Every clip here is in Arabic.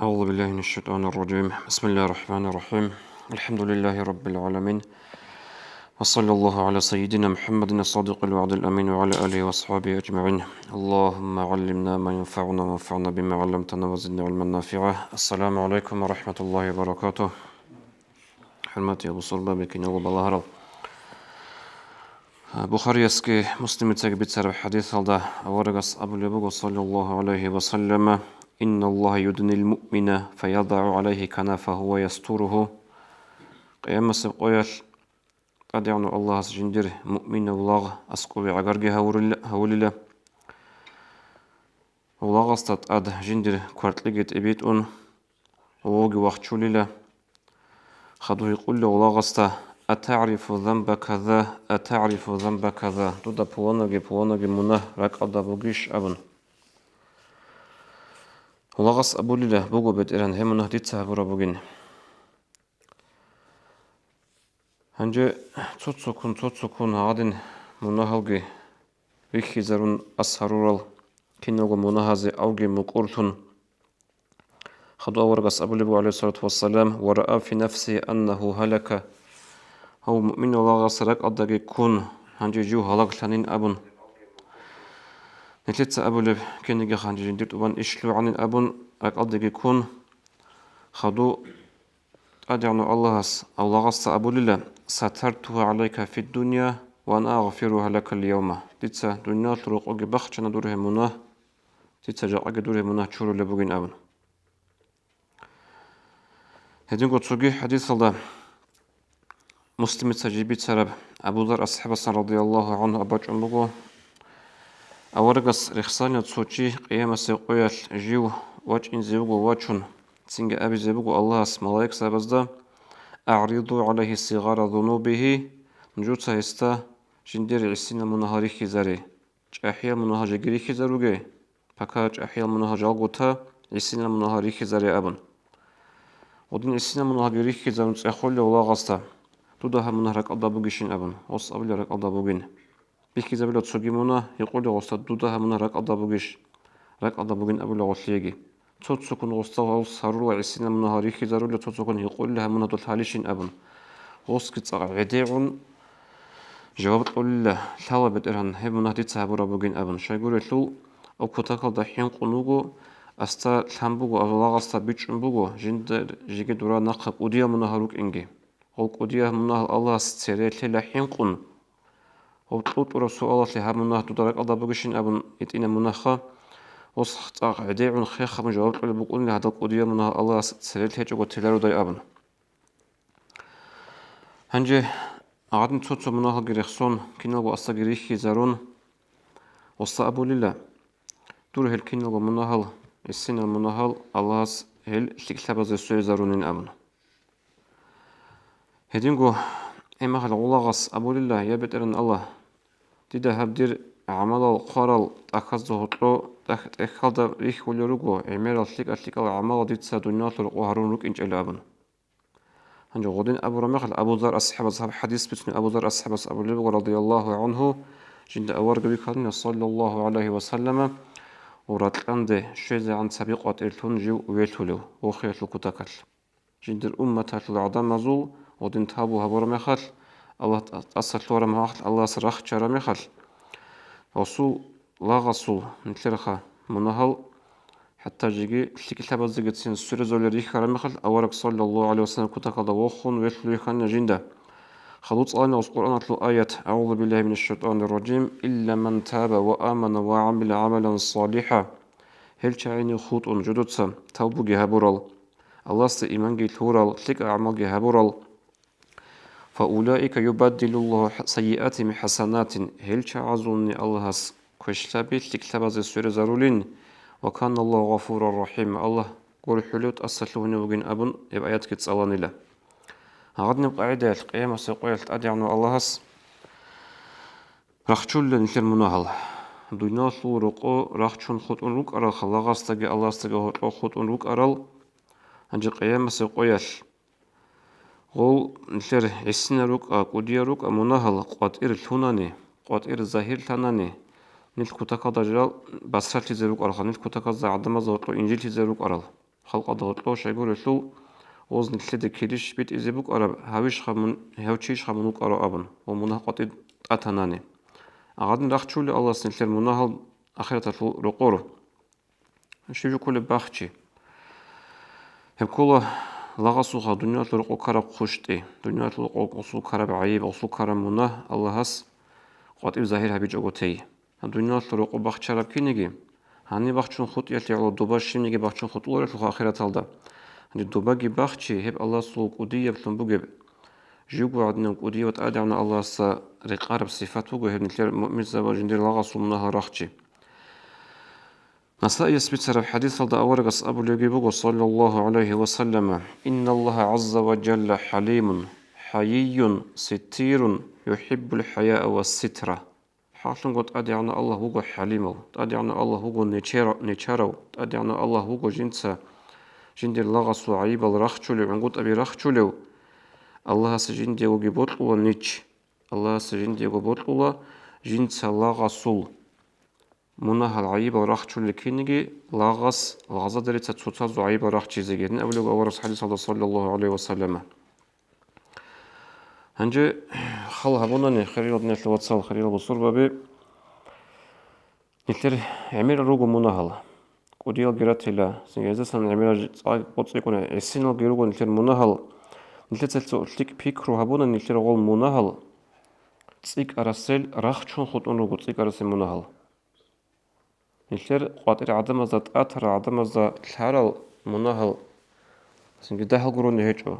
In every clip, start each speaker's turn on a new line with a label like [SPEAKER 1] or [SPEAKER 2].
[SPEAKER 1] أعوذ بالله من الشيطان الرجيم. بسم الله الرحمن الرحيم. الحمد لله رب العالمين، وصلى الله على سيدنا محمد الصادق الوعد الأمين وعلى آله وأصحابه أجمعين. اللهم علمنا ما ينفعنا وانفعنا بما علمتنا وزدنا علما نافعا. السلام عليكم ورحمة الله وبركاته. حرمتي أبو صلبة بكين أبو بالهرل بخاريسكي مسلم تجبت سر حديث هذا ورقص أبو لبوغ صلى الله عليه وسلم: إن الله يدني المؤمن فيضع عليه كنفه ويستره. قيام سبقيال قد يعني الله سجندر مؤمن الله أسقوي عقرقي هوللا الله استط أد جندر كورتلقيت إبيتون ووغي وقتشوللا خدوه يقول له الله استا أتعرف ذنب كذا أتعرف ذنب كذا دودا بوانغي منه رك أدا بوغيش أبن Улағас абулилі бұғы бет әрін хемініх дитса бұра бұгін. Ханжы цоцукун ағадын мұнахалғы вихи зарун асхарурал киноғы мұнахазы ауғы мұқұртун. Хаду аварғас абулі бұғы алейхиссалату вассалам вара'a фи нафси аннаху халака. Хау мұмин улағас рак аддаги кун ханжы жу халақланин абун. نتلتsa أبولب كنيجي خانجين ديت وان إشلو عن الأبون أقضي يكون خدو أدعنا الله أو لغصت أبولله سترتها عليك في الدنيا وأنا أغفرها لك اليوم ديتsa دنيا طرق أجي بخشنا دوره مناه ديتsa جاء أجي دوره مناه شورو لبوجين أبون هدين قد سوجي حديث الله مسلم تجيبي سرب أبو ذر أصحاب رضي الله عنه أباج أمبو أورغس رخصانية تصوتي قيامة سيقوية جيو واج إن زيوغو واجون تسنج أبي زيوغو الله اسم ملايك سابزدا أعرضوا عليه الصغار ذنوبه نجوتا هستا جندير غسينا منهاري خزاري جاحيا منهاج جري خزاروغي فكا جاحيا منهاج الغوتا غسينا منهاري خزاري أبن ودين غسينا منهاج جري خزارون تأخول الله غستا تودها منهارك أضابوغيشين أبن وص أبلارك أضابوغين بيكي زبيلو تسوغيمونا يقول غوستا دودها من راك أضابوغيش راك أضابوغين أبلو غوثليغي توتسوكون غوستا غوص هارولو عسينا من هاريكي زارولو توتسوكون يقول لها من هدول حاليشين أبن غوص كتاق غديعون جواب تقول الله ثاوى بدرهن هب من هدي تسابورا بوغين أبن شايقول لو أو كتاقل دحين قنوغو أستا تلامبوغو أغلاغ أستا بيچن بوغو جند جيجي دورا نقب أوديا من هاروك إنجي غوك أوديا من الله ستيريتي لحين قن وطلوط رسول الله لها منه تدرك الله بقشين أبن يتئنا منها وصحت عديع خيخ من جواب اللي بقول هذا القضية منها الله سليت هيك وتلارو داي أبن هنجي عادن توتو منها جريخسون كنا وأصلا جريخي زارون وصا أبو لله دور هل كنا ومنها السنة منها الله هل تكتب زي زارونين أبن هدينغو إما هل الله أبو لله يبت إرن الله ديدا هبدير عمل القرال أخذه هطلو أخذ ريح وليروغو عمير أتلك العمل ديد سادونيا طرق وهارون روك إنج إلى أبن هنجو غدين أبو رميخ أبو ذر أصحاب حديث بسن أبو ذر أصحاب أبو لبغ رضي الله عنه جند أورق بكارن صلى الله عليه وسلم وراتلان دي شيزي عن سبيقات إلتون جو ويلتولو وخيط الكتاكل جند الأمة العدام مزول ودين تابو أبو رميخ الله أصل لورا ماخت الله سرخ جرا مخل وصو لا غصو نتلرخا منهل حتى جيجي كتاب زيجتين سورة زولري خرا مخل أورك صلى الله عليه وسلم كتاقض وخون ويتلو خان جندا خلوط أنا القرآن تلو آية أعوذ بالله من الشيطان الرجيم إلا من تاب وآمن وعمل عملا صالحا هل تعيني خوت جدودسا توبو جهبورال الله است إيمان جيتورال تلك أعمال جهبورال فأولئك يبدل الله سيئاتهم حسنات هل تعزوني الله كشلابي تكتب زي سورة زارولين وكان الله غفورا رحيم الله قول حلوت أصلوني وجن أبن يبقى آيات كتسألني له هغدنا بقاعدة القيامة سيقولت أدعنا الله رخشول نكر مناهل دونا ثورقو رخشون خود أنروك أرال خلاق استجى الله استجى خود أنروك أرال هنجي القيامة سيقولت غول نشر عسنا روك قديا روك مناهل قاتير الثناني قاتير الظاهر ثناني نيل كتاكا دجال بسرت زروك أرخ نيل كتاكا زعدم زوتو إنجيل زروك أرال خلق ضغطلوش يقول له وزن الثلاثة كيلش بيت إذا بوك أرب هاويش خمن هاوتشيش خمنوك أرا أبن ومنها قطع أتناني أغادن رخ شولي الله سنتلر منها آخرة الرقور شيجو كل باختي هم كله لغسوها دنيا تلقو كرب خشتي دنيا تلقو قصو كرب عيب قصو كرب منه الله هس قطع ظاهر هبيج أقوتي الدنيا تلقو باخت شرب كينيجي هني باختشون خط يلي على دوباش شينيجي باختشون خط أول في آخرة الدا هني دوباجي باختشي هب الله سلوك ودية بتنبوجي جيبو عدنا ودية وتأدعنا الله رقارب صفاته وهب نتلر مؤمن زواج ندير لغسو منها راختي نساء يثبت سر الحديث هذا أورجس أبو لجيبو صلى الله عليه وسلم إن الله عز وجل حليم حيي ستير يحب الحياء والسترة حاصل قد أدعنا الله هو حليم أدعنا الله هو نشارو أدعنا الله هو جنسا جند اللغة صعيب الرخشل عنقود أبي رخشل الله سجند وجبوت ونيش الله سجند وجبوت جنس اللغة صل منها العيب ورخشل كينجي لاغس لغزة دريت تتصاز عيب ورخشي زجدن أولو أورس حديث صلى الله عليه وسلم هنجي خلها بنا خليل بن الواتسال خليل بصور بابي نتر عمير روجو منهال كوديال جراتيلا سنجازة سن عمير قطع يكون السنة جيروجو نتر منهال نتر تلتك بيكرو هبونا نتر غول منهال تسيك أرسل رخشون خطون روجو تسيك أرسل منهال نتر قاتل عدم زات أثر عدم زات الحرال منهال سنجده هالجرون نهجو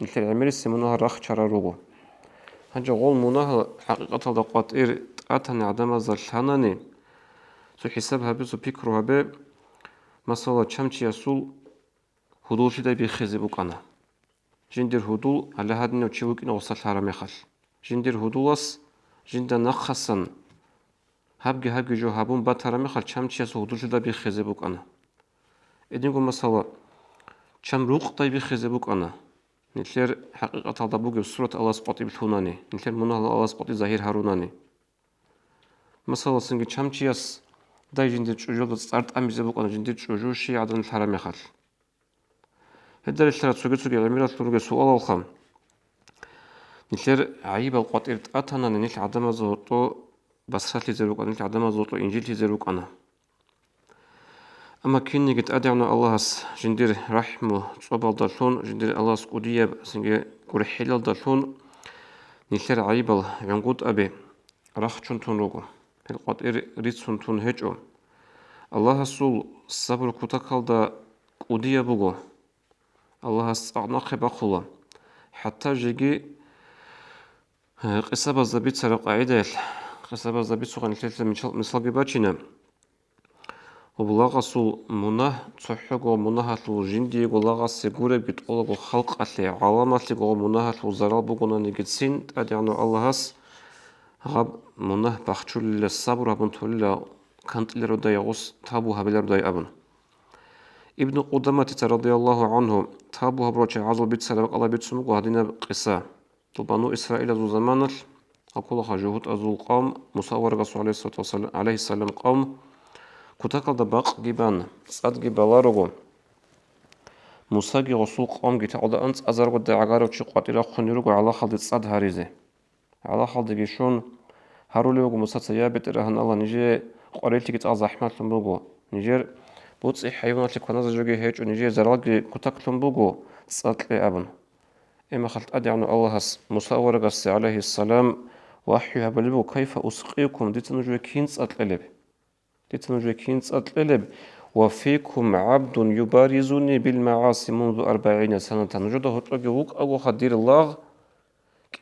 [SPEAKER 1] نتر عمير السمنهال رخشارا روجو هنجا غول منهال حقيقة القاتل أثر عدم زات الحناني سو حسابها بسو بيكروها بي مثلا چمچي يسول هدول شده بيخيزي بوكانا جندر هدول على هادنا وچيوكينا وصل حرامي خل جندر هدولس جندر نخصن هبجي جو هبون بات حرامي خل چمچي يسول هدول شده بيخيزي بوكانا ادينكو مثلا چم روق طي بيخيزي بوكانا نتلر حقيقة هذا بوغي سورة الله سقطي بتوناني نتلر منها الله سقطي ظاهر هاروناني مثلا سنجي چمچي يس دا جندي تشوجو ستارت أميزة بقى جندي تشوجو شيء عدن الحرام يخل هذا الشرط سوق العميرة تلقى سؤال الخام نشر عيب القطير أتانا نيل عدم زوتو بسات لي زروق نيل عدم زوتو إنجيل لي زروق أنا أما كين نجت أدعنا الله جندير رحمه صوب الدلون جندير الله سقودية سنجي كل حلال دلون نشر عيب العنقود أبي رخشون تنوجو القطير ريتسون تون هجو الله سول صبر كتاكال دا قودية بوغو الله استعناق بقولا حتى جيجي قصة بزبيت سرق عيدال قصة بزبيت سوغان الثلاثة مثل جباتشنا وبلاغا سول مناه تحيقو مناه لو جندي ولاغا سيقوري بيتقولغو خلق أتلي علامات لغو مناه لو زرال بوغونا نيجتسين أدعنا الله غاب منه بخشول الصبر هبون تولي كانت لرداي غص تابو هبلرداي أبن ابن قدامة رضي الله عنه تابو هبروش عزل بيت سلام الله بيت سمك وهدينا قصة طبانو إسرائيل ذو زمان أقول جهود أزو القوم مصور رسول عليه السلام قوم كتاكل دباق جبان صد جبالارغو مساقي رسول قوم جتعود أنت أزرغو دعاقارو تشقواتي خنيرغو على خالد صد هاريزي على خالد جيشون هارولي وقو مساتسا يابت إرهان الله نجي قريلتي كتاق زحمات لنبوغو نجير بوتسي حيوانات لكوانازا جوغي هيج ونجي زرالجي كتاك لنبوغو تساتلي أبن إما خلت أدعنا الله مصور قصي عليه السلام وحيها بلبو كيف أسقيكم ديتنجوي كين تساتلب وفيكم عبد يبارزني بالمعاصي منذ 40 سنة نجده هتلقي وق أغو خدير الله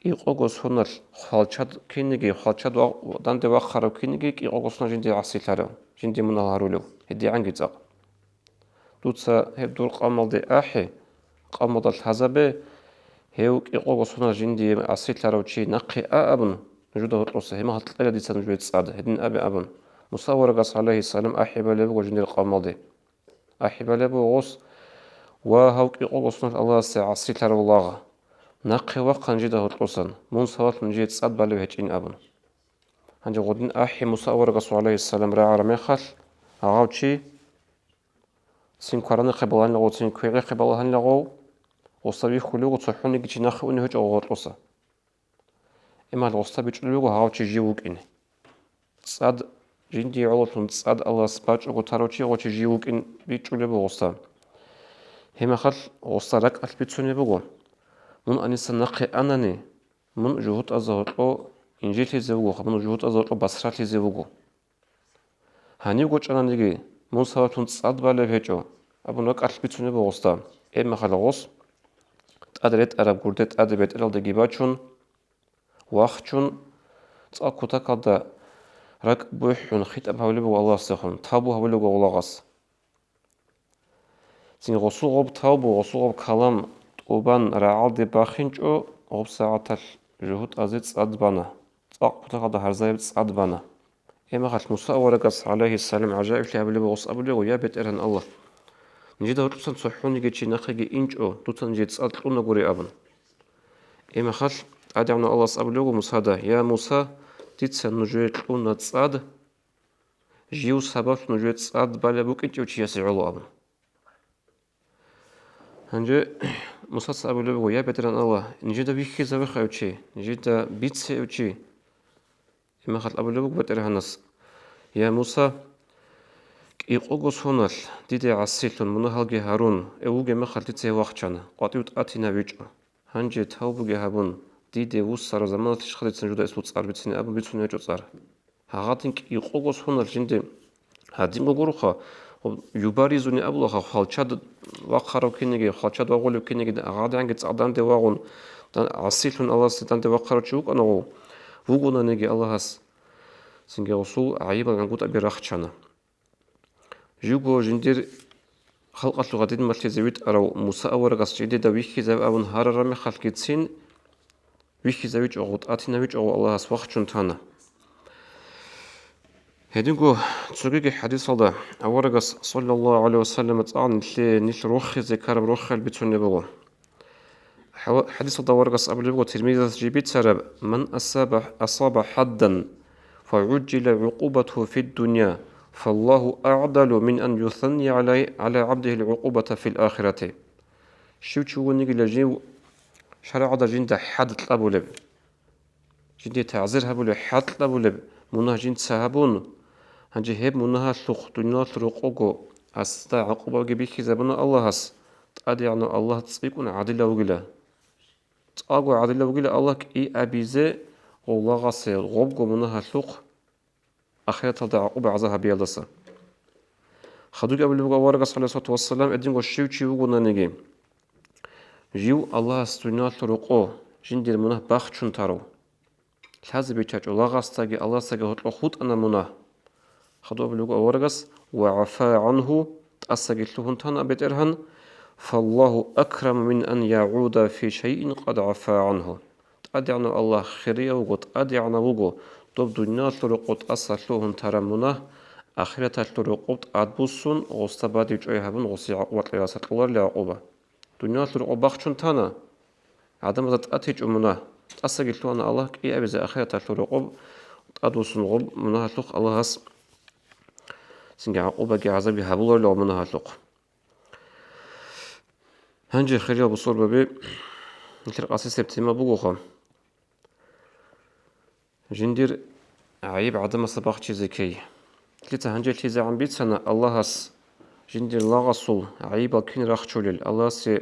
[SPEAKER 1] إيقوغوس هنر خالشاد كينيجي خالشاد داندي وخرو كينيجي إيقوغوس نجندي عسيلارو جندي منهارولو هدي عنجي تاق دوتسا هب دور قامل دي آحي قامل دال حزابي هيوك إيقوغوس هنر جندي عسيلارو چي نقي أبن نجوده هتلوسا هما هتلقى دي سنجوية تسعد هدين أبي أبن مصور قص عليه السلام آحي بلبو جندي القامل دي آحي بلبو غوص وهوك إيقوغوس هنر الله سي عسيلارو الله نقي وقن جدا هتلوسن من صوت من جيت صد بالو هجين أبن هنجي غدين أحي مصور رسول عليه السلام رعا رميخل هغاوشي цин квараны қибалан лағу, цин квеғи қибалан лағу, остави хулугу цухуни гичи нахи уни хуч оғотлоса. Имал остави чулугу хавчи живукин. Цад жинди олотун цад Аллас бачугу тарочи гочи живукин бичулебу оста. Хемахал остарак албицуни бугу. Мун аниса нақи анани, мун жухут азаотло инжили зевугу, мун жухут азаотло басрати зевугу. Хани гочананиги мун саватун цад бале фечо, абу нақ албицуни бугу оста. Хемахал гос, адрет араб гурдет адебет элалде гибачун, вахчун, цакута калда рак бухун хитаб хавлибу Аллах сахун, табу хавлибу Аллахас. Син госул гоб табу, госул гоб калам, убан раалди бахинчо, гоб саатал жухут азит цадбана. Цакута калда харзаиб цадбана. Эмахал Муса варагас алейхи салам ажаиб ли хавлибу гос абулигу я бет эран Аллах. Нижида утсан сухуни гечи нахиги инчо, тутсан жит цадлуна гури абан. Эмахал адяна Аллах абулигу Мусада, я Муса, тица нужует луна цад, жиу сабаф нужует цад баля букинчо чияси улу абан. Ханже Муса сабулигу я бет эран Аллах, нижида вихи завиха учи, нижида битсе учи. Эмахал абулигу бет эрханас, я Муса, иқугус хунал диде асилун мунахалги харун эуге махал тице вахчана qatiut atina vich'o hanje taubuge habun диде уссара заманат шхалицэн жуда эсбут царбицэн абу бицүнэ жо цар хагатын иқугус хунал жинде хадим гуруха юбаризуни абулаха халчад вақарау кинеге халчад вағулу кинеге агаданге цаданде вағун асилун алласы данде вақарау чук анау вугунанеге аллахас синге усул айба гангут абирахчана Жуго жиндир халқатлуға дедім мартезевит арау Муса аварагас жиде да вихи зав авун харарами халкицин вихи завич оғут атинавич оғу Аллахас вақчун тана. Хединго цугиги хадис алда аварагас саллаллаху алейhi вассалам ацан нил рухи зекараб рухи албицуни бугу. Хадис алда аварагас абулибугу тирмизас жибит сараб ман асаба хаддан фауджила уқубатху фид дуня فالله أعدل من أن يثني على عبده العقوبة في الآخرة. شو تشوفني لجيو شرع هذا جند حد طلبولب جند تعذر هبول حد طلبولب منها جند سهبون هنجي هب منها سخط دنيا ترقوقو أستا عقوبة جبيك زبون الله هس تأدي عنه الله تصيكون عدل وجلا تأجو عدل وجلا الله كي أبيزه والله غسل غبقو منها سخ آخرت هذا عقوبة عزها بيالدسا. خدوك قبل بقى ورقة صلى الله عليه وسلم أدين قشيو تشيوغونا نيجي. جيو الله استوينات لرقو جندير منه باخشون تارو. لازم بيتاج الله غاستاجي الله ساجي هتلو خود أنا منه. خدوك قبل بقى ورقة وعفا عنه تأسجي لهن تانا بترهن فالله أكرم من أن يعود في شيء قد عفا عنه. تأدي عنه الله خيريه وقت أدي عنه وقو. Топ дуня тлурукут асаллухун тарамуна ахирата тлурукут адбусун гостабади чойхабун госи акватлера сатлар ля акуба. Дуня тлурукут бахчун тана адамзат атич умуна асагилтуана Аллах ки абизе ахирата тлурукут адбусун гоб мунахлук Аллахас синга акуба ки азаби хабулар ля мунахлук. Ханже хирия бусор баби нитер аси септима бугуха جندير عيب عدم صباح زكي تلتا هنجل تيزا عم بيتسنا الله هس جندير لاغصو عيب الكين راخشولل الله سي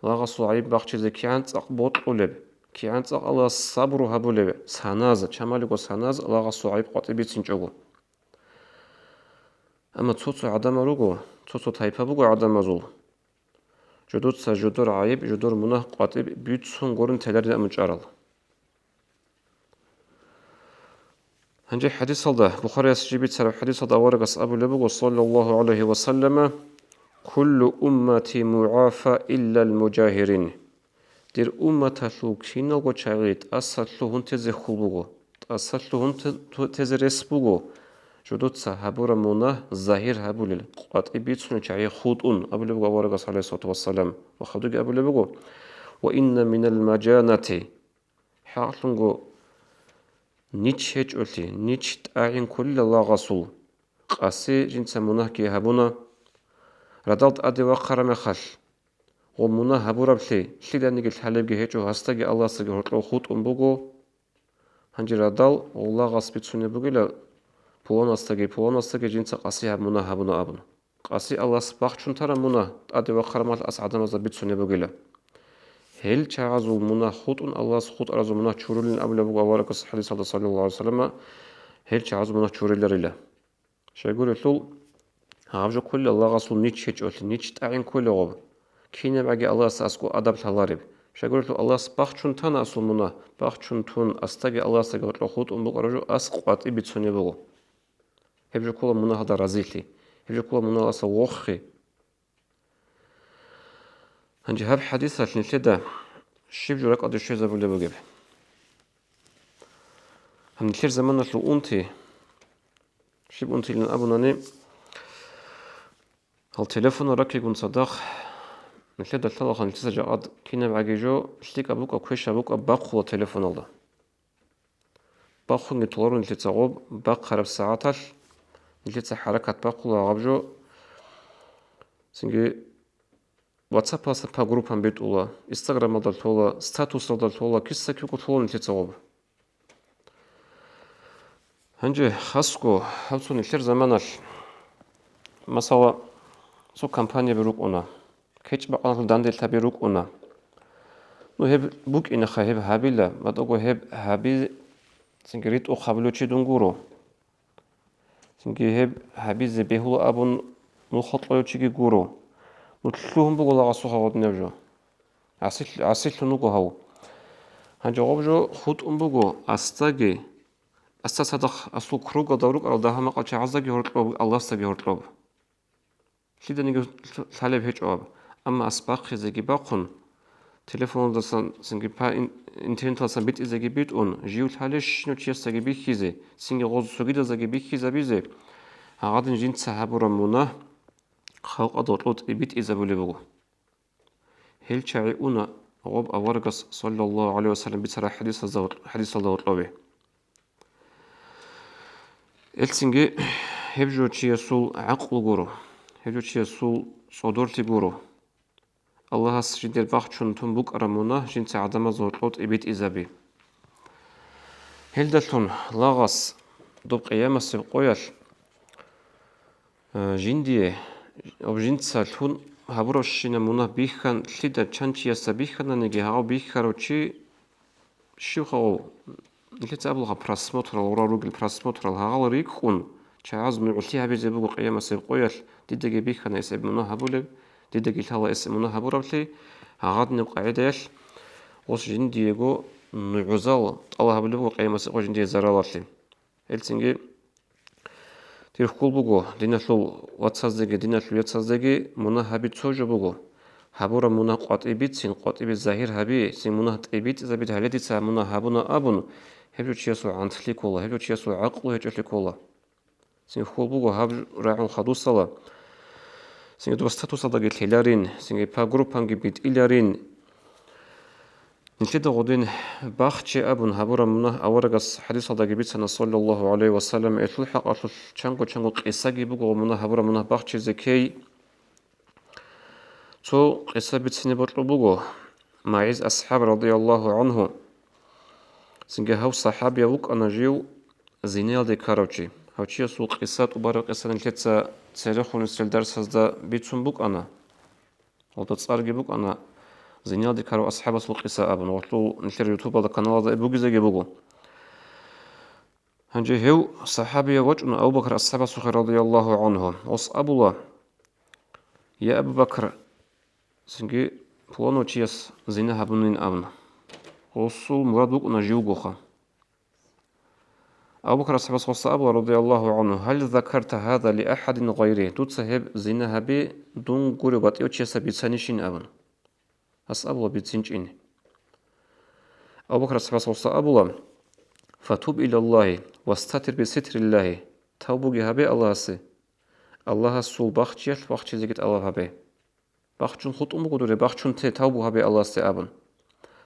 [SPEAKER 1] لاغصو عيب باخش زكي عنت أقبوط قلب كي عنت الله صبر هبولب ساناز شمالكو ساناز لاغصو عيب قطع بيتسن جوغو أما تصوصو عدم روغو تصوصو تايبا بوغو عدم زول جدود سا جدور عيب جدور منه قطع بيتسن غورن تلاري أمجارل هنجي حديث هذا بخاري السجيبي تسرع حديث هذا ورقص أبو لبق صلى الله عليه وسلم كل أمتي معافى إلا المجاهرين دير أمة ثوكين الغوشاغيت أسلوهن تزخوبوغو أسلوهن تزرسبوغو جدود سهبور منا ظاهر هبولل قطع بيتسون شعي خودون أبو لبق ورقص عليه الصلاة والسلام وخدوك أبو لبق وإن من المجانة حاطنغو نيتش هج أولي نيتش تأعين كل الله غصول قاسي جنس منهكي هبونا Радалт ади ваққара мехал. Ол муна хабурабли. Лиданigi талебге хечо хастаги Аллахсаги хортло хут умбуго. Ханжи радал Аллаха спицуне бугила пуанастаги жинца qaси муна хабуна абун. Qaси Аллахс бахчунтара муна ади ваққарамал ас адамаза бицуне бугила. Хел чагазул муна хутун Аллахс хут аразу муна чурулин абла буга варакас хадис саллаллаху алейхи ва саллям. Хел чагазул муна чуриларила. Шайгурулул Хавжо кулли Аллаха сул нич хечол нич тагин куллого. Кине баги Аллахс аску адаб талариб. Шагурулул Аллахс бахчунтана асул муна бахчунтун астаги Аллахсаги хотло хут умбугаражу ас қвати бицуне буго. Хебжо кула муна хада разили. Хебжо кула муна аса лохи. Ханжи хаб хадиса линледа шибжу рак адышу забуле бугеб. Хамнилер замана лу унти шиб унти лин абунани ал телефона раки гун садах ниледа талахан лтиса жаад кине багижо шлик абук аквеш абук абақула телефон алда. Бақунги туларун лтиса гоб бақ хараб саатал лтиса харакат бақула габжо синги WhatsApp аса па группан бит ула, Instagram алда тола, статус алда тола, кисса кюку тола нилтица гоб. Ханжи хаско хавцу нилтер заманал масала со компания бирук она. Кеч бақанал дандел та бирук она. Ну хеб бук ина хеб хабила, мадого хеб хаби сингерит о хавлучи дунгуро. Синги хеб хаби зебехула абун ну хотлойчиги гуро. Мутлуум буголага сухагод невжо. Асил нуго хау. Ханжогобжо худ умбуго астаги аста садах асу круга даврук алдахама qachа азаги хортлоб Аллахсаги хортлоб. Лиданиги талеб хечоб. Амма асбах зеги бақун телефондасан синги па интернетасан бит изеги бит он жиу талеш нучиасаги бихизе синги гоз сугида заги бихиза бизе. Агадин жинца хабурамуна خلق أضرط بيت إذا بلبوا هل شعيونا غب أورجس صلى الله عليه وسلم بترى حديث الدور أبي إلسنجي هبجو تشيسول عقل جورو هبجو تشيسول صدورتي جورو الله سجد البخت شن تنبوك أرمونا جنس عدم زورط بيت إذا بي هل دلتون لاغس دوب قيامة سبقويل جندي обжинца тун хаброшина муна бихан лида чанчияса бихананиги хау бихарочи шухау лицаблга просмотрал ураругил просмотрал хагал рикхун чаазми улти хабизе бугу қиямасе қоял дидеге бихана эсеб муна хабулеб дидеге тала эсеб муна хабуравли хагадни қайдаял ос жиндиего нугузал алла хабулебу қиямасе қо жиндие зараларли элсинги Тирхкул буго динаслу ватсаздеги динаслу ятсаздеги муна хабит сожо буго хабура муна qatibit sin qatibit захир хаби син муна тибит забит халедица муна хабуна абун хебжу чиасу антли кола хебжу чиасу ақлу хечли кола син хул буго хаб раун хадусала син до статусадаги хиларин син па группанги бит иларин نشيد غودين باخشي أبون هابورا منا أورجس حديث هذا جبت سنة صلى الله عليه وسلم الحق أصل شنقو قصة بقو منا هابورا منا باخشي زكي تو قصة بتسني بطلبوغو معيز أصحاب رضي الله عنه سنجهو صحابي وك أنا جيو زينيال دي كاروتشي هاوتشي سو قصة وبارا قصة نتلتسا تاريخ ونسل درس هذا بيتسون بوك أنا وتتصارجي بوك أنا زينيال دي كارو أصحاب سوق قصة أبن وطلو نشر يوتيوب هذا قناة هذا إبوغي زي بوغو هنجي هو صحابي وجه أبو بكر أصحاب سوق رضي الله عنه وص أبو الله يا أبو بكر سنجي فلانو تشيس زينة هبنين أبن وصل مراد بوك نجيو بوخا أبو بكر أصحاب سوق أبو رضي الله عنه هل ذكرت هذا لأحد غيره تتسهب زينة هبي دون قربات يو تشيس بيتسانيشين أبن أصابوا بتسنجين أبو بكر الصحابة أبوه فتوب إلى الله واستتر بستر الله توبوا جهبي الله سي الله سول بخشيل بخشي زكت الله هبي بخشون خط قدره بخشون توبوا هبي الله سي أبن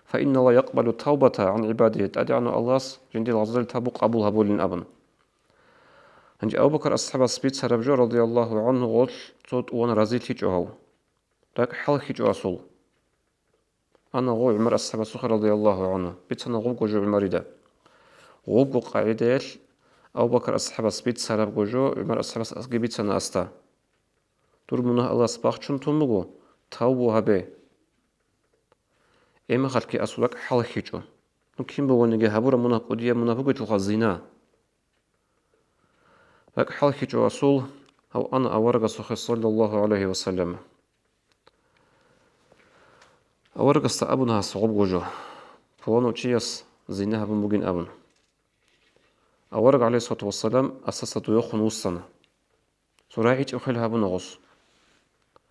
[SPEAKER 1] فإن الله يقبل التوبة عن عباده تدعي الله جندي العزل توبوا قبول هبولين أبن هنجي أبو بكر أصحاب السبيت سربجو رضي الله عنه غول صوت وانا رزيت هيجو هو راك حال هيجو أصول أنا غو عمر أصحاب السخر رضي الله عنه بيت أنا غو جو عمر دا غو قاعدة أبو بكر أصحاب السبيت سرب جو عمر أصحاب السبيت بيت أنا أستا دور منه الله سباق شن تومغو تاو هبه إما خلقي أصولك حال هيجو ممكن بوانجي هبورا منه قدية منه بقيت الخزينة لك حال هيجو أصول أو أنا أورق صلى الله عليه وسلم أورق أبنها صعوب وجو فوانو تشيس زينها بمبين أبن أورق عليه الصلاة والسلام أساسا يخون وصنا سراعيت أخلها بنغص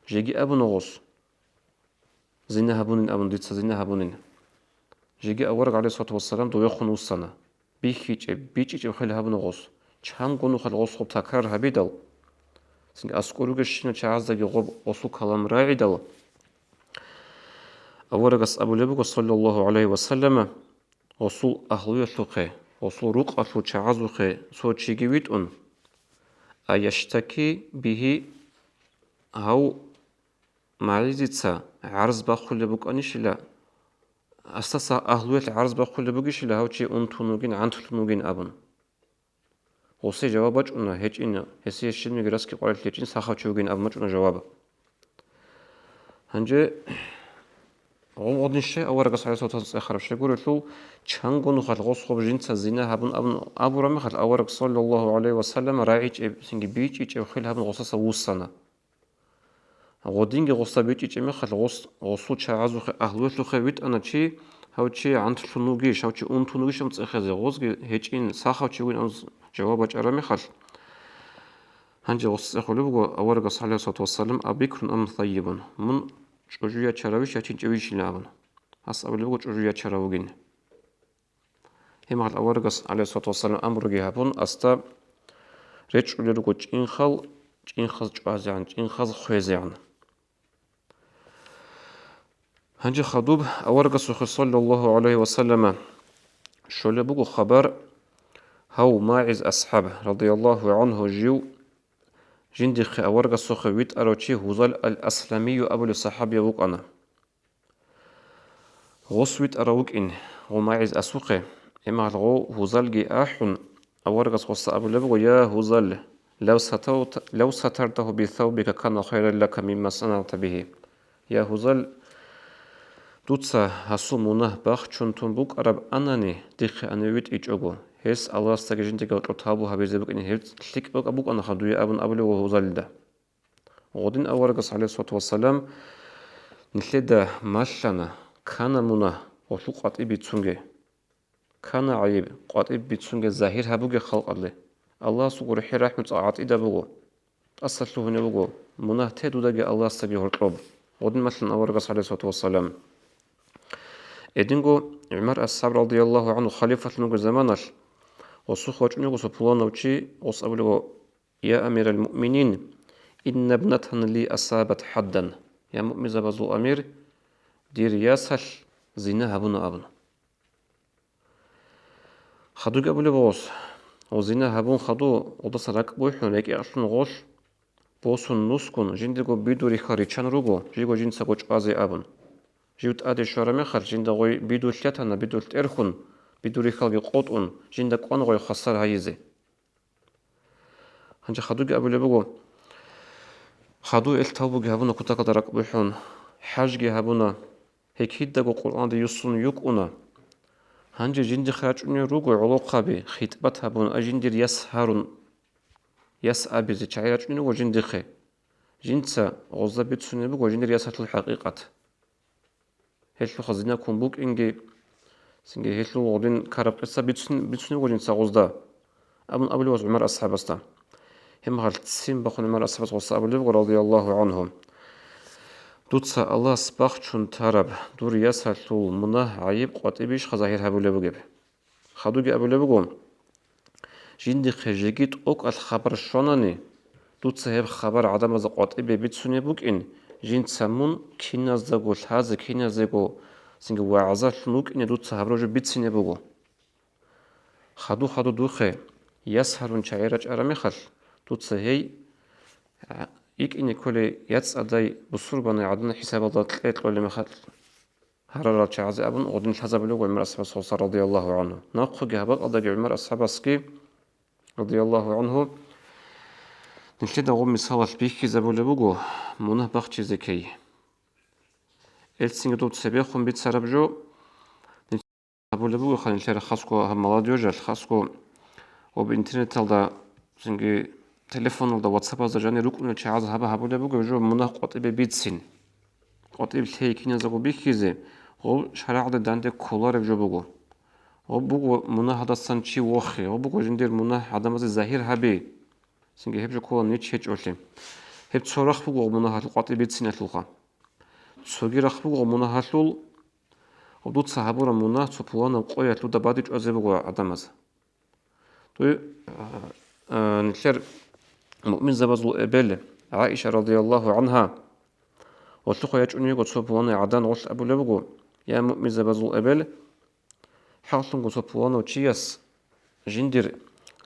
[SPEAKER 1] جيجي أبنغص زينها بنين أبن ديتسا زينها بنين جيجي أورق عليه الصلاة والسلام يخون وصنا بيجي أخلها بنغص چان قنو خل غص خب تكرر هبيدل سنگ أسكوروغ الشينو چعزدگي غب أصو كلام راعي دل أورغس أبو لبغ صلى الله عليه وسلم وصول أهلوية لقي وصول رقعة لچعزوخي سوچيگي ويتون أيشتكي به هاو معيزيتسا عرض باخو لبغ أنيشلا أستاسا أهلوية عرض باخو لبغيشلا هاو چي انتونوغين عنتلونوغين أبن وصي جواباج أنا هيج إنا هسي الشين ميغراسكي قرأت ليجين ساخا چوغين أبماج أنا جوابا هنجي غادي نشي أورغس عليه الصلاة والسلام خرج يقول له چانغونو خال غوس خوب جنس زينة هبن أبو رامي خال أورغ صلى الله عليه وسلم رايج سنجي بيجي خيل هبن غوسا سوسنا غادينجي غوسا بيجي مي خال غوسو چازو أهلوت لو خويت أنا چي هاو چي عنت لنوغيش هاو چي أنتونوغيش أم تأخذ غوزغي هيجين ساخا چوين أم جواباج أرامي خال هنجي غوس أخلو أورغس عليه الصلاة والسلام أبيكرن أم طيبا من چوجویا چراویش یا چینچویش لابن هس أبو لبغو چوجویا چراوگين هم على أورغس عليه الصلاة والسلام أمر جهابون أستا ريتش ولرغو چينخال چوازيان چينخال خويزيان هنجي خدوب أورغس صلى الله عليه وسلم شو لبغو خبر هاو ماعز أصحابه رضي الله عنه جيو جندي خي أورغس خويت أروتشي هوزال الأسلامي أبو الصحابي وق أنا غصويت أروق إن وماعز أسوقه إما الغو هوزال جي أحن أورغس غص أبو لبغو يا هوزال لو سترته بثوبك كان خيرا لك مما صنعت به يا هوزال دوتسا هسو منه باخ چون تنبوك أرب أناني ديخي أنويت إيجوغو هس الله استجنتي قلت أتابو هبيزبك إن هيت تلك بق أبوك أنا خدوية أبن أبلي وهو زلده غدين أورغس عليه الصلاة والسلام نتلدا ماشنا كان منا وشو قطعي بيتسونجي كان عيب قطعي بيتسونجي ظاهر هبوك خلق الله سوغر حي رحمة عطي دبوغو أصل له نبوغو منا تدو دقي الله استجي هرقب غدين مثلا أورغس عليه الصلاة والسلام إدنغو عمر الصبر رضي الله عنه خليفة نوغ زمانش وصوخ وجنوغ سبلانوشي وصبلو يا أمير المؤمنين إن ابنتها لي أصابت حدا يا مؤمن زبازو أمير دير ياسل زينها بنا أبن خدو قبل بوس وزينها بون خدو ودس ركبو يحن لك أصلن غوش بوسن نسكن جندقو بيدوري خاريچان روغو جيغو جنسا قوش آزي أبن جيوت آدي شارمي خار جندقوي بيدو ثلاثنا بيدو الترخن بيدوري خالقي قوتون جندق قوانغوي خسار هايزي هنجا خدو قبل بوغو خدو التوبو جهبونا كتا قدرك بيحون حاج جهبونا هيك هيدقو قرآن دي يسون يوكونا هنجا جندي خاچوني روغو علاقة بي خطبت هبون أجندير يسهارون يسأبي زي چايراچوني نوغو جندي خي جنسا غزة بيتسوني بوغو جندير يسهات الحقيقة هيتلو خزينا كنبوك إنجي سنجي هيتلو غدين كارب قصة بيتسوني بوغو جنسا غزة أبن أبلي وز عمر أصحاب استا هم غالت سين بخون عمر أصحاب غصة أبلي رضي الله عنهم دوتسا الله سباق چون ترب دور يسهاتلو منه عيب قواتي بيش خزاهير هبولي بوغيب خدوغي أبلي بوغو جندي خجيجيت أوك الخبر شوناني دوتسا هيب خبر عدم از قواتي بيتسوني بوك إن جند سمون كيناز داغو الحاز كيناز داغو سنجي وعزات نوك إن دوتسا هبروجو بيتسيني بوغو خدو دوخي يسهل شعيرج أرمخل تتصهي إني كل يتصدي بصربنا عدنا حساب الله تلقيت ولا مخل هرر شعز أبن ودين الحزب له عمر أصحاب رضي الله عنه ناقخ جهبط أضج عمر أصحاب سكي رضي الله عنه نشد غم مثال بيك زبول بوجو منه بخش زكي السنجدوت سبيخهم بيت سربجو زبول بوجو خلينا نشر خاصكو هم ملاديوج خاصكو وبإنترنت هذا سنجي تلفون هذا واتساب هذا جاني ركن الشعاز هبا هبول بوجو جو منه قطيب بيتسين قطيب الهيكين زبو بيكيزه هو شرع ده دانده كولار بجو بوجو هو بوجو منه هذا سنشي وخي هو بوجو جندير منه هذا مز الظاهر هبي سنجي هبجو كول نيتش هيج أولي هب تصرخ بوجو منه هذا قطيب بيتسين أتلقى سوغي رخ بوجو منه هالول ودوت صحابورا منه تبوانا قوية لودا باديج أزبوجو عدمز توي نشر مؤمن زبزو إبل عائشة رضي الله عنها وتلقى يجوني قد تبوانا عدان غش أبو لبوجو يا مؤمن زبزو إبل حاصل قد تبوانا وتشيس جندير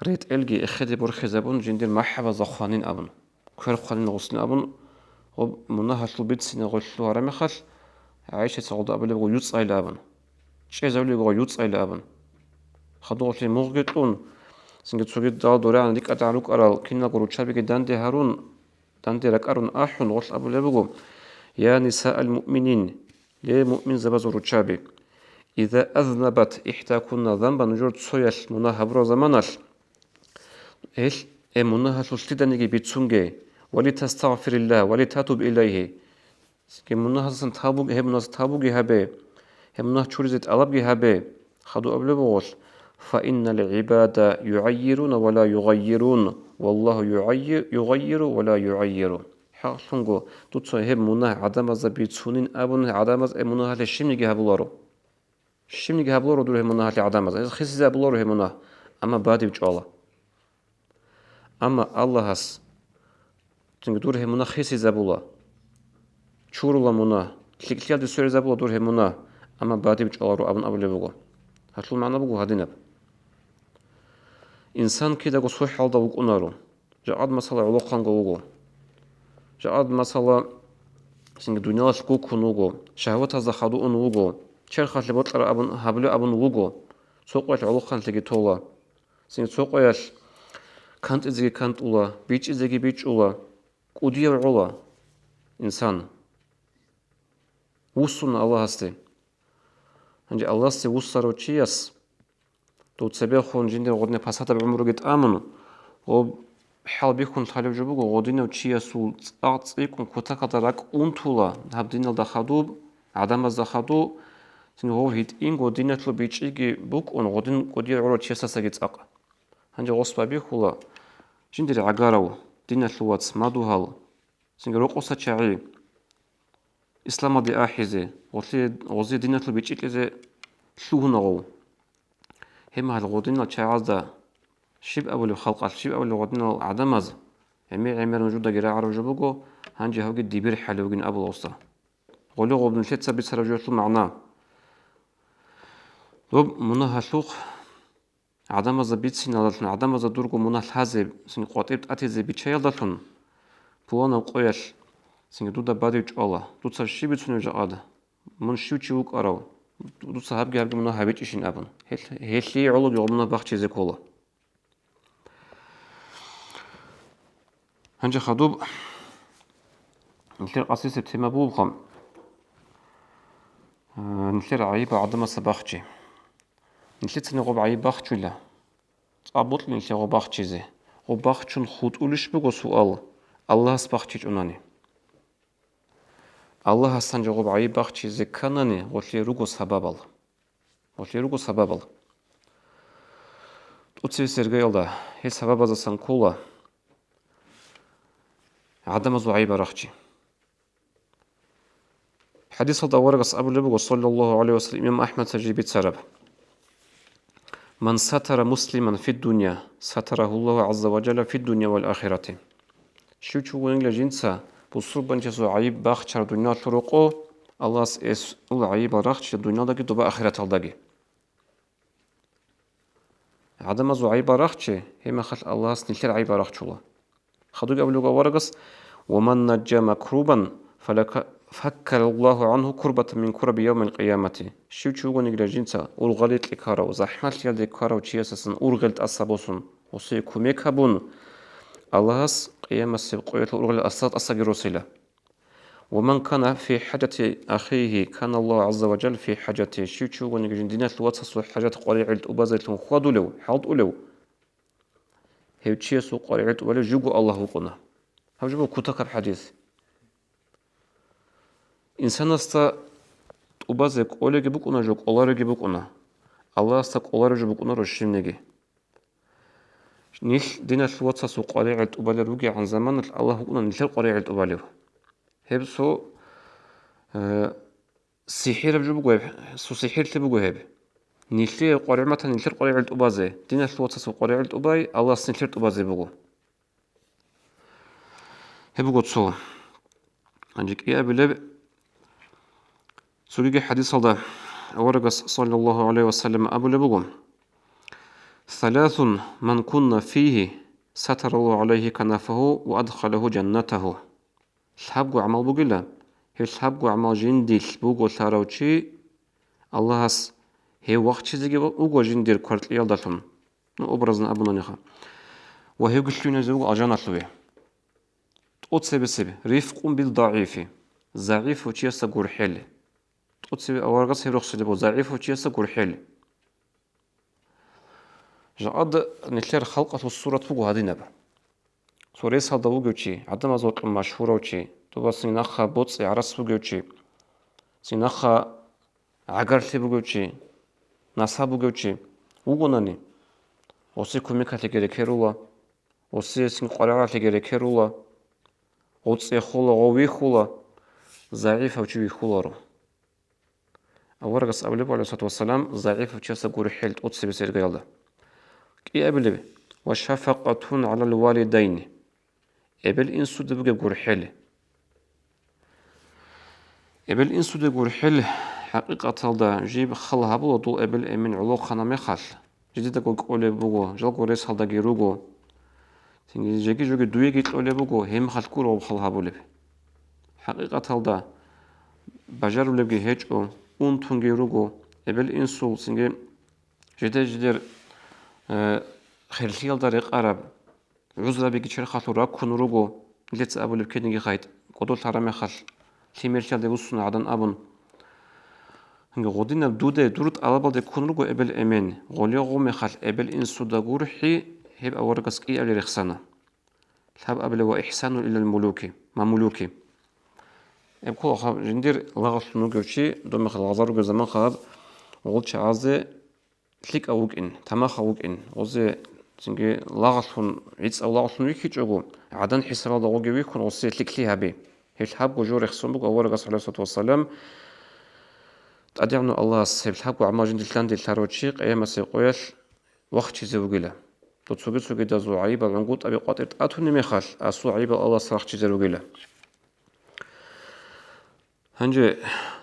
[SPEAKER 1] ريت إلجي إخدي برخي زبون جندير محبة زخانين أبن كل خانين غسن أبن ومنها شلبيت سنة غشلو هرمخل عائشة سعود أبو لبوجو يوتس أيل أبن شيء زولي بوجو يوتس أيل أبن خدوا غشلي مغيطون سنجد سوغيد دال دوران ديك أتعلق أرال كنا قرو تشابك داندي هارون داندي ركارون أحون غش أبو لبوجو يا نساء المؤمنين ليه مؤمن زبزو رتشابي إذا أذنبت إحداكن ذنبا نجور تسويش منها برو زمانش إيش منها تشتدني بيتسونجي ولتستغفر الله ولتتوب إليه كي منها سنتابوج هم ناس تابوجي هبه هم ناس شورزت ألبجي هبه خدوا قبل بوش فإن العباد يعيرون ولا يغيرون والله يغير ولا يعير حقنقو تتصو هم منها عدم از بيتسونين أبون عدم از منها لشمني هبولارو شمني هبولارو دور هم منها لعدم از خيس هبولارو هم منها أما بعد بيجعله أما الله هس تنقدر هم منها خيس زبولا شورلا منها تلقيا دسور زبولا دور هم منها أما بعد بيجعله أبن أبو لبوغو هتلو معنا بوغو هدينب إنسان كده قصوي حال داوك أنارو جاءد مثلا علاقان قوغو جاءد مثلا سنگ دنيا شكو كنوغو شهوات هذا خدو أنوغو چر خاطر بطلع أبن هبلو أبن وغو سوقش علاقان تلقي تولا سنگ سوقش كانت إزاي كانت أولا بيج إزاي بيج أولا قدير أولا إنسان وصلنا الله هستي هنجي الله هستي وصلوا تشيس تو تسبيخ خون جندي غدنا بساطة بعمره جت آمنه وحال بيكون طالب جبوجو غدنا وتشيا سول أعطيكم كتا كدرك أنتولا هبدينا الدخادوب عدم الدخادوب سنو هو هيت إن غدنا تلو بيجي بوك أن غدنا قدير عرو تشيا ساجت أق هنجي غصب بيخولا جندي عجارو دينا تلو واتس مادو هال سنو رقصة شعري إسلام دي أحيزة غزي دينا تلو بيجي كذا شو هنغو هم هالغودين الشعازة شيب أول الخلق شيب أول الغودين عدمز عمر موجودة جرا عرب جبوجو هنجي هوجي ديبير حلوين أبو الوسطى قولوا غبن شتى بيسرج يطلع معنا لب منها هالسوق عدمز بيتسين على عدمز درجو منها الحزب سن قطيبت أتيزي بيتشيل دلتون بوانا قويش سن دودا باديج الله دوتسر شي بيتسون جاده من شو تشوك أراو دو صاحب جارج منها هبيت إيشين أبن هالشي علو يومنا بخشي زي كولا هنجي خدوب نشير قصيص بتما بوبخم نشير عيب عدم سباختي نشير سنة غب عيب بختي لا أبوط لي نشير غب بختي زي غب بختي نخوت أولش بقو سؤال الله سباختي جناني الله هستن جواب عيب بخشی زکانانی ولی روگو سبابل ولی روگو سبابل توتی سرگیلده هی سبب از سانکولا عدم از عیب رخشی حديث هذا ورقة أبو لبق صلى الله عليه وسلم إمام أحمد تجيب سرب من ستر مسلما في الدنيا ستره الله عز وجل في الدنيا والآخرة شو تشوفون لجنسا بصوب بنجسو عيب باخشر دنيا شروقو الله اس عيب راخش الدنيا دقي دوبا آخرة الدقي عدم زو عيب رخشة هما خل الله سنيلر عيب رخشولا خدوج أبلغ ورقص ومن نجى مكروبا فلك فكر الله عنه كربة من كرب يوم القيامة شو تشوفون يقول جنسا أرغلت لكارا وزحمت يد كارا وشياسسن أرغلت أصابوسن وسيكو ميكابون الله قيام السبقية أرغل أصاد أصغر ومن كان في حاجة أخيه كان الله عز وجل في حاجته شو تشوفون يقول دينات الواتس حاجات قريعة أبازة خادوا له حاضوا له هي تشيسو قريعة ولا جوجو الله قنا هم جبوا كتكر حديث İnsan hasta ubazek öyle gibi kunacak, oları gibi kuna. Allah hasta oları gibi kuna roşinlegi. Nil dinas whatsa su qari'at ubalar wugi an zaman Allah kuna nil qari'at ubalar. Hep so sihir bjubu goyb, su sihir tibu goyb. Nil qari'matan nil qari'at ubaze. Dinas whatsa su qari'at ubay Allah sinil ubaze bugu. Hep gotso. Ancak ya bile سوري حديث هذا ورقص صلى الله عليه وسلم أبو لبغم ثلاث من كنا فيه ستر الله عليه كنفه وأدخله جنته الحبق عمل بقلا هي الحبق عمل جندي بوغو ثاروشي الله هس هي وقت شيء بوغو جندير كرت يالدتهم أبرزنا أبو نخا وهي قلتلنا زوج أجانا ثوي أتصب سب رفق بالضعيف ضعيف وشيء سجور حل تقصي أورقص هي رخصة لبو ضعيف وشيسة قول حل جاد نتلر خلقة الصورة فوق هذه نبا سوريس هذا وجوشي عدم أزوت مشهورة وشي تبى سيناخا بوتس يعرس وجوشي سيناخا عقرت وجوشي نصاب وجوشي وجوناني وسي كميكا تجري كيرولا وسي سين قرارة تجري كيرولا وتسي خولا ووي خولا ضعيف وشي خولا رو أورقص أبلغ عليه الصلاة والسلام ضعيف وشيسة قول حل تقصي بسير قيالده كي أبلغ وشفقة على الوالدين أبل إنسو دبقى قول حل أبل إنسو دبقى قول حل حقيقة تلدا جيب خلها بلدو أبل أمين علوق خنا مخال جديد قول بوغو جل قوريس هلدا جيروغو تنجي جوجي دوي جيت قول بوغو هم خال كورو بخلها بلب حقيقة تلدا بجارو لبقى هيجو untung gerugo ebel insul singe jeder خلفية طريق عرب عزلة بيجي خاطر كنروجو لتس أبو لبكني خايت قدول ترى خال تيميرشال دبوسنا عدن أبون هنگ غدين الدودة دورت على بعض كنروجو قبل أمين غوليو غوم خال قبل إنسو دغور حي هب أورقس كي على رخصنا الهب قبل وإحسان إلى الملوك ما ملوكي أبكو خاب جندير لغة نوجوشي دوم خال غزارو جزمان خاب غولش عازة تلك أوج إن تماخ أوج إن غزة تنجي لغة عيد أو لغة نويكي جوجو عدن حسرة لغة ويكون غزة تلك ليها بي هي الحب وجور يخصم بقى أورقس عليه الصلاة والسلام تأديعنا الله سيب الحب وعما جندي تلاندي الثروتشيق أيام سيقويل وقت زوجيلا تتسوق دازو عيبة عنقود أبي قاتل أتوني مخال أسو عيبة الله صراحة زوجيلا هنجي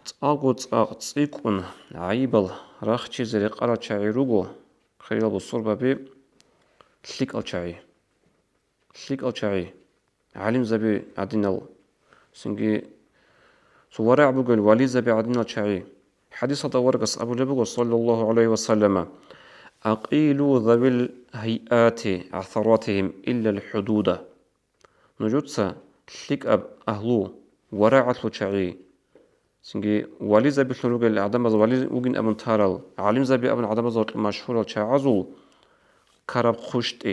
[SPEAKER 1] تأقو تأقون عيبل راح تشيزري قرا تشعيروغو خيال بالصورة بي تليك الشعي علم زبي عدنال سنجي سوارع بقول والي زبي عدنال شعي حديث ورقص أبو لبغو صلى الله عليه وسلم أقيلوا ذوي الهيئات عثراتهم إلا الحدود نجوتسا تليك أب أهلو ورعت شعي سنجي والي زبي شلوج العدم والي وجن أبن تارل علم زبي أبن عدم زوج مشهور شعازو كرب خشت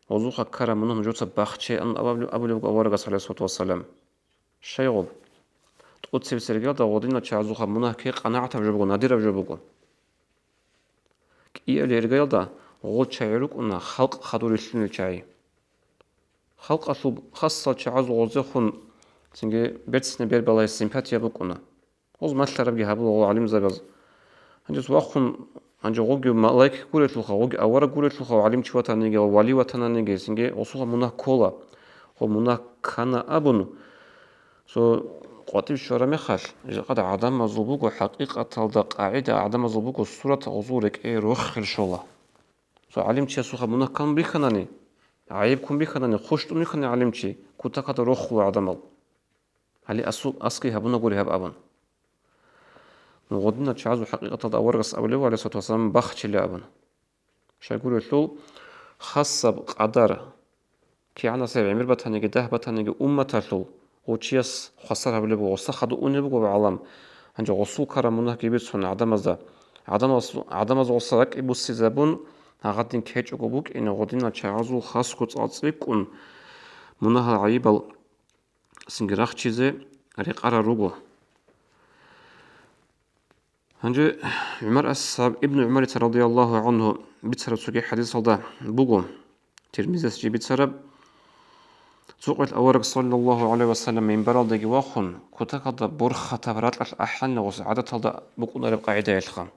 [SPEAKER 1] وزوخ كرم منهم جوت بخشة أن أبو لوج أورجس عليه الصلاة والسلام شيء تقول سرقة داودين شعازوخ منه كي قناعة بجبو نادر بجبو كي اللي رجال دا غول شعيرك أن خلق خدور الشين شعي خلق أصل خاصة شعاز غوزخون سنجي بيتسن بير بلاي سيمباتيا بكونا وز مثل ربي هبلو علم زبز هنجس واخون هنجي غوجي ملاك قولت لخا غوجي أورا قولت لخا وعلم شواتا نيجي ووالي واتنا نيجي سنجي وصوها منه كولا ومنه كان أبن سو قاتل شورا مخال قد عدم زبوق حقيقة تلدا قاعدة عدم زبوق الصورة غزورك روح الشولا So alimchi suha munah kan bikhanani. Ayib kun bikhanani. Khushtun bikhani alimchi. Kutakata rokhlu adamal. هل أسقي هبونا قولي هب أبن نغدنا تشعزو حقيقة أورغس أولي عليه الصلاة والسلام بخش اللي أبن شاكور يطلو خاصة قدر كي عنا سيب عمير بطانيجي ده بطانيجي تلو وچيس خسر هبلي بو وصخدو أوني بو بعلم هنجا غصو كرمونه كيبيت سن عدم از غصرك إبو السيزابون هغدين كيج أقوبوك إن غدنا تشعزو خاص كوت أصيكون منها عيبال سنجراخ چیزه رقارا روغو هنجي عمر الصحاب ابن عمر رضي الله عنه بيتسرب سوكي حديث صدا بوغو ترميزة سجي بيتسرب سوقت الأورق صلى الله عليه وسلم من برال دقي واخن كتاك دا برخة تبرات الأحن لغس عادة دا بقونا لبقاعدة يلخان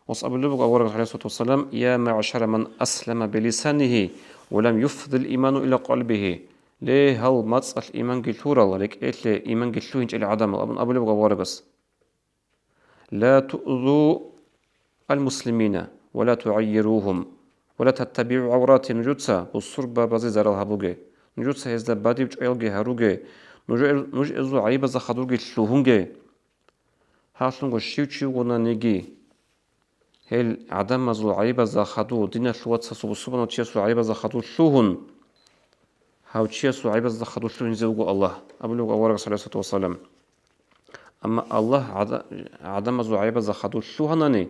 [SPEAKER 1] وصاب اللبق أورق عليه الصلاة والسلام يا معشر من أسلم بلسانه ولم يفض الإيمان إلى قلبه ليه هل ماتس الإيمان قلتورا لك إيش إيمان قلتو هنج إلى عدم أبن أبو لبغا وارغس لا تؤذوا المسلمين ولا تعيروهم ولا تتبعوا عوراتهم نجوتسا والصربة بزي زرال هبوغي نجوتسا هزدا بادي بجعيلغي هاروغي نج إزو عيبا زخدوغي تلوهونغي هاتلونغو شيوچيو غنا نيجي هل عدم مزو عيبا زخدو دينا شواتسا سبسوبنا تيسو عيبا زخدو تلوهن هاو تشيسو عيبز دخلوا شلون يزوجوا الله أبلغ أورق صلى الله عليه وسلم أما الله عدم زو عيبز دخلوا شو هناني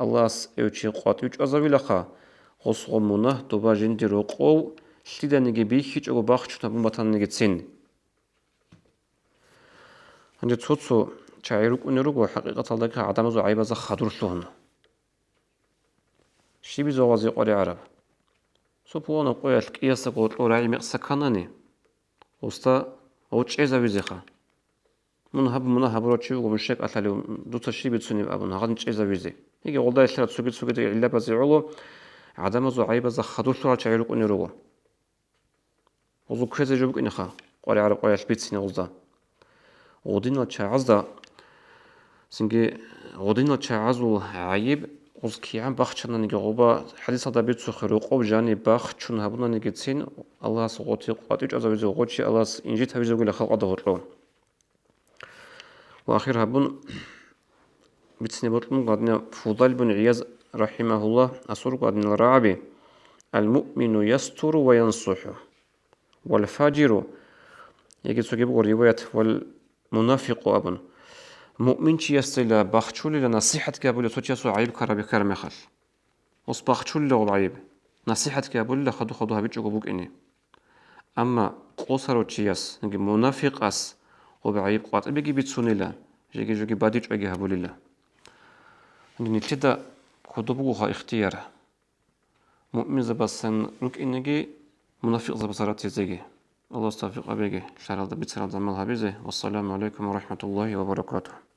[SPEAKER 1] الله يوشي قات يوش أزوي لخا غصو منه دوبا جندي روقو شليدا نيجي بيخيج أو باخش نبون بطن نيجي تسين عندي تصوصو شايروك ونروقو حقيقة الله عدم زو عيبز دخلوا شو هنا شي بيزو غازي قولي عرب سوبونا قويل كياسا قوت لوراي مقسكاناني وستا اوچ ازا ويزخا منهب روچي ومشك اتالي دوتا شي بتسوني ابن هغن ازا ويزي يجي غولدا يشرا تسوغي الا بزيعلو عدم زو عيب ز خدوش لو چايلو قنيرو وزو كريزي جوبك انخا قوري عرب قويل بيتسيني غولدا غودينو چازدا سينجي غودينو چازو عيب وز كيان باخشنا نيجي غوبا حديث هذا بيت سخر وقوب جاني باخشون هبنا نيجي تسين الله سقوطي قاتيج أزوجي غوتشي الله إنجي تهويزو قل خلق أدهور وآخر هبون بتسني بطلون قادنا فضل بن عياز رحمه الله أسور قادنا الرعبي المؤمن يستر وينصح والفاجر يجي تسوكيب رواية والمنافق أبن مؤمن چی استیلا بخشولی لنصیحت که بولی تو چیسو عیب کرا بکر میخال وس بخشولی لغو عیب نصیحت که بولی لخدو هبیت جو بوک اینی اما قصرو چیس نگی منافق اس و بعیب قاطع بگی بیتسونی لا جوگی بادی جو اگی هبولی لا نگی تدا خدو بگو ها اختیار مؤمن زباسن روک اینگی منافق زباسرات تیزگی الله استوفق أبيجي شهر هذا بيت سلام زمان هبيزه والسلام عليكم ورحمة الله وبركاته